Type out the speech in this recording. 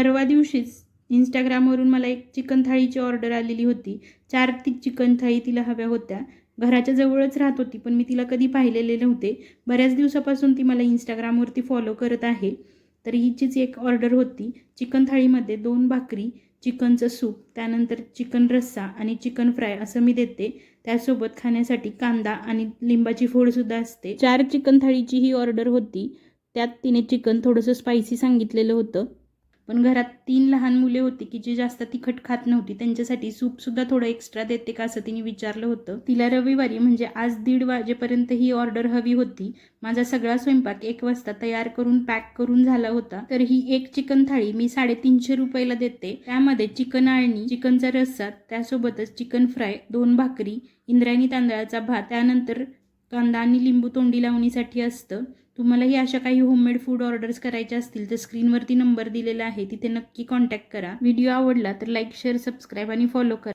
परवा दिवशीच इंस्टाग्रामवरून मला एक चिकन थाळीची ऑर्डर आलेली होती. 4 चिकन थाळी तिला हव्या होत्या. घराच्या जवळच राहत होती, पण मी तिला कधी पाहिलेले नव्हते. बऱ्याच दिवसापासून ती मला इंस्टाग्रामवरती फॉलो करत आहे. तर हिचीच एक ऑर्डर होती. चिकन थाळीमध्ये 2 भाकरी, चिकनचं सूप, त्यानंतर चिकन रस्सा आणि चिकन फ्राय असं मी देते. त्यासोबत खाण्यासाठी कांदा आणि लिंबाची फोडसुद्धा असते. 4 चिकन थाळीची ही ऑर्डर होती. त्यात तिने चिकन थोडंसं स्पायसी सांगितलेलं होतं. पण घरात 3 लहान मुले होती की जी जास्त तिखट खात नव्हती. त्यांच्यासाठी सूपसुद्धा थोडं एक्स्ट्रा देते का असं तिने विचारलं होतं. तिला रविवारी म्हणजे आज 1:30 वाजेपर्यंत ही ऑर्डर हवी होती. माझा सगळा स्वयंपाक 1 वाजता तयार करून पॅक करून झाला होता. तर ही एक चिकन थाळी मी 350 रुपयाला देते. त्यामध्ये चिकन आळणी, चिकनचा रस्सा, त्यासोबतच चिकन फ्राय, 2 भाकरी, इंद्रायणी तांदळाचा भात, त्यानंतर कांदा आणि लिंबू तोंडी लावणीसाठी असतं. तुम्हालाही अशा काही होममेड फूड ऑर्डर्स करायच्या असतील तर स्क्रीनवरती नंबर दिलेला आहे, तिथे नक्की कॉन्टॅक्ट करा. व्हिडिओ आवडला तर लाईक, शेअर, सबस्क्राईब आणि फॉलो करा.